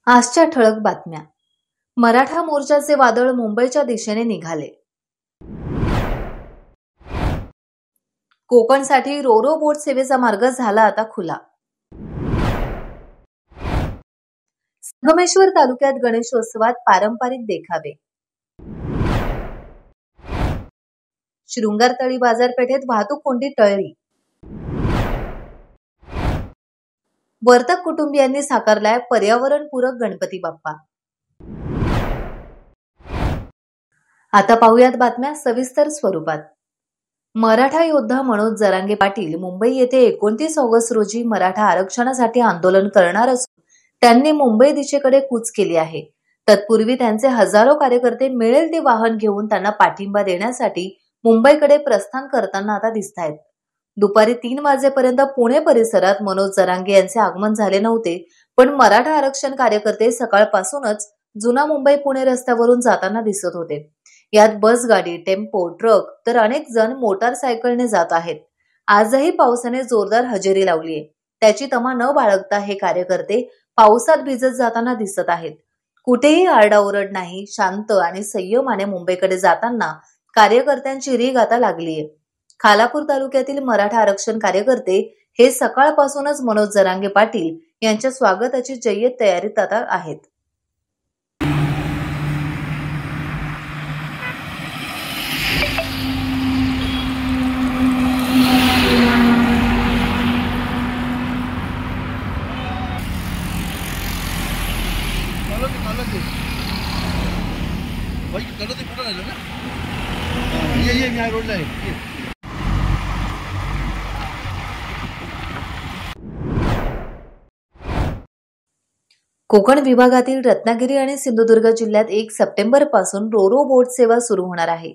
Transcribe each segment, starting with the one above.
आजच्या ठळक बातम्या. मराठा मोर्चाचे वादळ मुंबईच्या दिशेने निघाले. कोकणसाठी रोरो बोट सेवेचा मार्ग झाला आता खुला. संगमेश्वर तालुक्यात गणेशोत्सवात पारंपरिक देखावे. शृंगारतळी बाजारपेठेत वाहतूक कोंडी टळली. वर्तक कुटुंबियांनी साकारलाय पर्यावरणपूरक गणपती बाप्पा. आता पाहूयात बातम्या सविस्तर स्वरूपात. मराठा योद्धा मनोज जरांगे पाटील मुंबई येथे 29 ऑगस्ट रोजी मराठा आरक्षणासाठी आंदोलन करणार असून त्यांनी मुंबई दिशेकडे कूच केली आहे. तत्पूर्वी त्यांचे हजारो कार्यकर्ते मिळेल ते वाहन घेऊन त्यांना पाठिंबा देण्यासाठी मुंबईकडे प्रस्थान करताना आता दिसतायत. दुपारी 3 वाजेपर्यंत पुणे परिसरात मनोज जरांगे यांचे आगमन झाले नव्हते, पण मराठा आरक्षण कार्यकर्ते सकाळपासूनच जुना मुंबई पुणे रस्त्यावरून जाताना दिसत होते. यात बसगाडी, टेम्पो, ट्रक तर अनेक जण मोटारसायकलने जात आहेत. आजही पावसाने जोरदार हजेरी लावलीये. त्याची तमा न बाळगता हे कार्यकर्ते पावसात भिजत जाताना दिसत आहेत. कुठेही आरडाओरड नाही, शांत आणि संयमाने मुंबईकडे जाताना कार्यकर्त्यांची रीग आता लागलीये. खालापूर तालुक्यातील मराठा आरक्षण कार्यकर्ते हे सकाळपासूनच मनोज जरांगे पाटील यांच्या स्वागताची जय्यत तयारीत आता आहेत. कोकण विभागातील रत्नागिरी आणि सिंधुदुर्ग जिल्ह्यात 1 सप्टेंबर पासून रोरो बोट सेवा सुरू होणार आहे.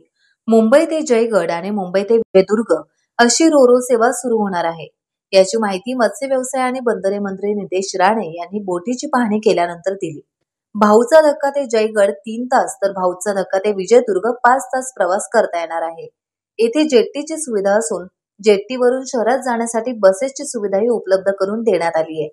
मुंबई ते जयगड आणि मुंबई ते विजयदुर्ग अशी रोरो सेवा सुरू होणार आहे. याची माहिती मत्स्य व्यवसाय आणि बंदरे मंत्री नितेश राणे यांनी बोटीची पाहणी केल्यानंतर दिली. भाऊचा धक्का ते जयगड 3 तास तर भाऊचा धक्का ते विजयदुर्ग 5 तास प्रवास करता येणार आहे. येथे जेट्टीची सुविधा असून जेट्टीवरून शहरात जाण्यासाठी बसेसची सुविधाही उपलब्ध करून देण्यात आली आहे.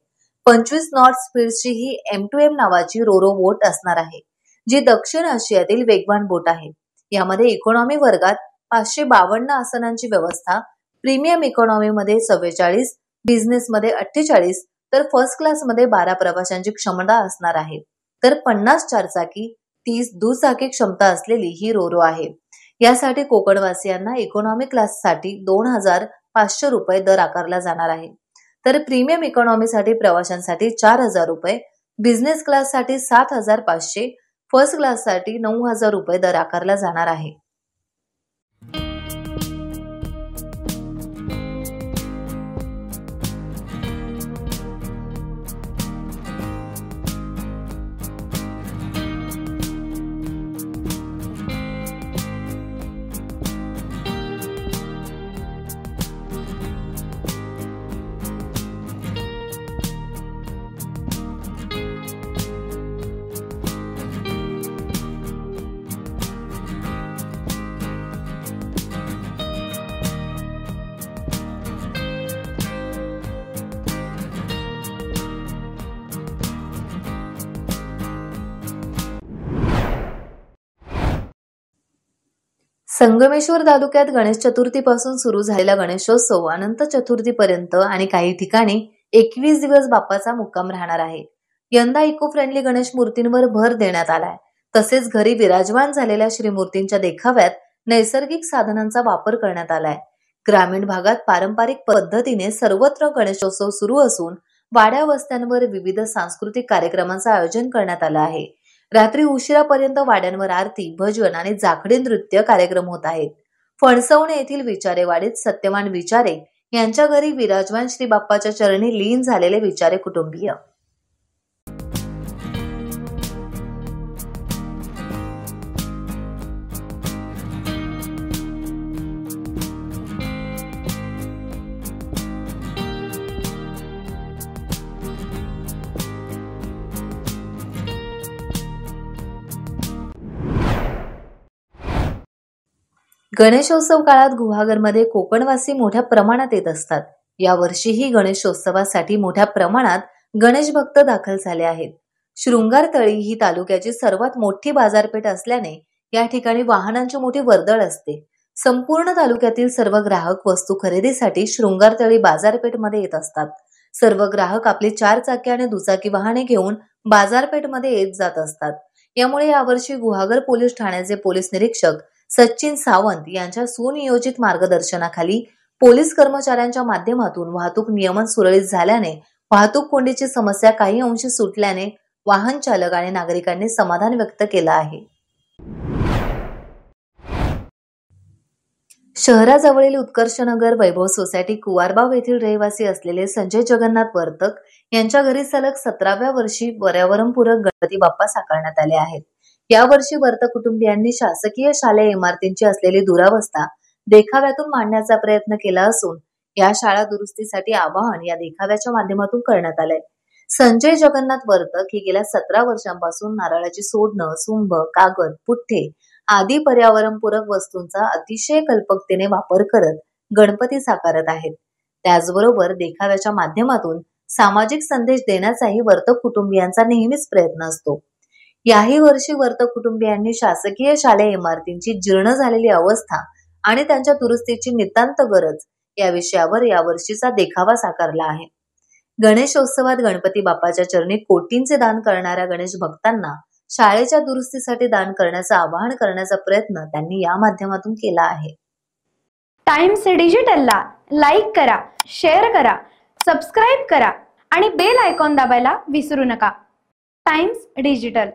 25 नॉट स्पीडची ही M2M नावाची रोरो बोट असणार आहे, जी दक्षिण आशियातील वेगवान बोट आहे. यामध्ये इकॉनॉमी वर्गात 552 आसनांची व्यवस्था, प्रीमियम इकॉनॉमी मध्ये 44, बिझनेस मध्ये 48 तर फर्स्ट क्लास मध्ये 12 प्रवाशांची क्षमता असणार आहे. तर 50 चारचाकी, 30 दुचाकी क्षमता असलेली ही रोरो आहे. यासाठी कोकणवासियांना इकॉनॉमी क्लाससाठी 2500 रुपये दर आकारला जाणार आहे. तर प्रीमियम इकॉनॉमीसाठी प्रवाशांसाठी 4000 रुपये, बिझनेस क्लाससाठी 7500, फर्स्ट क्लाससाठी 9000 रुपये दर आकारला जाणार आहे. संगमेश्वर तालुक्यात गणेश चतुर्थीपासून सुरू झालेला गणेशोत्सव अनंत चतुर्थीपर्यंत आणि काही ठिकाणी 21 दिवस बाप्पाचा मुक्काम राहणार आहे. यंदा इको फ्रेंडली गणेश मूर्तींवर भर देण्यात आलाय. तसेच घरी विराजमान झालेल्या श्रीमूर्तींच्या देखाव्यात नैसर्गिक साधनांचा वापर करण्यात आलाय. ग्रामीण भागात पारंपरिक पद्धतीने सर्वत्र गणेशोत्सव सुरू असून वाड्या वस्त्यांवर विविध सांस्कृतिक कार्यक्रमांचं आयोजन करण्यात आलं आहे. रात्री उशिरापर्यंत वाड्यांवर आरती, भजन आणि जाखडी नृत्य कार्यक्रम होत आहेत. फणसवणे येथील विचारेवाडीत सत्यवान विचारे यांच्या घरी विराजमान श्री बाप्पाच्या चरणी लीन झालेले विचारे कुटुंबीय. गणेशोत्सव काळात गुहागरमध्ये कोकणवासी मोठ्या प्रमाणात येत असतात. यावर्षीही गणेशोत्सवासाठी मोठ्या प्रमाणात गणेश भक्त दाखल झाले आहेत. शृंगारतळी ही तालुक्याची सर्वात मोठी बाजारपेठ असल्याने या ठिकाणी वाहनांची मोठी वर्दळ असते. संपूर्ण तालुक्यातील सर्व ग्राहक वस्तू खरेदीसाठी शृंगारतळी बाजारपेठमध्ये येत असतात. सर्व ग्राहक आपली 4 चाकी आणि दुचाकी वाहने घेऊन बाजारपेठमध्ये येत जात असतात. यामुळे यावर्षी गुहागर पोलीस ठाण्याचे पोलीस निरीक्षक सचिन सावंत यांच्या सुनियोजित मार्गदर्शनाखाली पोलीस कर्मचाऱ्यांच्या माध्यमातून वाहतूक नियमन सुरळीत झाल्याने वाहतूक कोंडीची समस्या काही अंशी सुटल्याने वाहन चालक आणि नागरिकांनी समाधान व्यक्त केलं आहे. शहराजवळील उत्कर्षनगर वैभव सोसायटी कुवारबाव येथील रहिवासी असलेले संजय जगन्नाथ वर्तक यांच्या घरी सलग 17व्या वर्षी पर्यावरणपूरक गणपती बाप्पा साकारण्यात आले आहेत. यावर्षी वर्तक कुटुंबियांनी शासकीय शालेय इमारतींची असलेली दुरावस्था देखाव्यातून मांडण्याचा प्रयत्न केला असून या शाळा दुरुस्तीसाठी आवाहन या देखाव्याच्या माध्यमातून करण्यात आलंय. संजय जगन्नाथ वर्तक ही गेल्या 17 वर्षांपासून नारळाची सोडणं, सुंभ, कागद, पुठ्ठे आदी पर्यावरणपूरक वस्तूंचा अतिशय कल्पकतेने वापर करत गणपती साकारत आहेत. त्याचबरोबर देखाव्याच्या माध्यमातून सामाजिक संदेश देण्याचाही वर्तक कुटुंबियांचा नेहमीच प्रयत्न असतो. याही वर्षी वर्तक कुटुंबियांनी शासकीय शालेय इमारतींची जीर्ण झालेली अवस्था आणि त्यांच्या दुरुस्तीची नितांत गरज या विषयावर यावर्षीचा देखावा साकारला आहे. गणेशोत्सवात गणपती बाप्पाच्या चरणी कोटींचे दान करणाऱ्या गणेश भक्तांना शाळेच्या दुरुस्तीसाठी दान करण्याचं आवाहन करण्याचा प्रयत्न त्यांनी या माध्यमातून केला आहे. टाइम्स डिजिटलला लाईक करा, शेअर करा, सबस्क्राईब करा आणि बेल आयकॉन दाबायला विसरू नका. Times digital.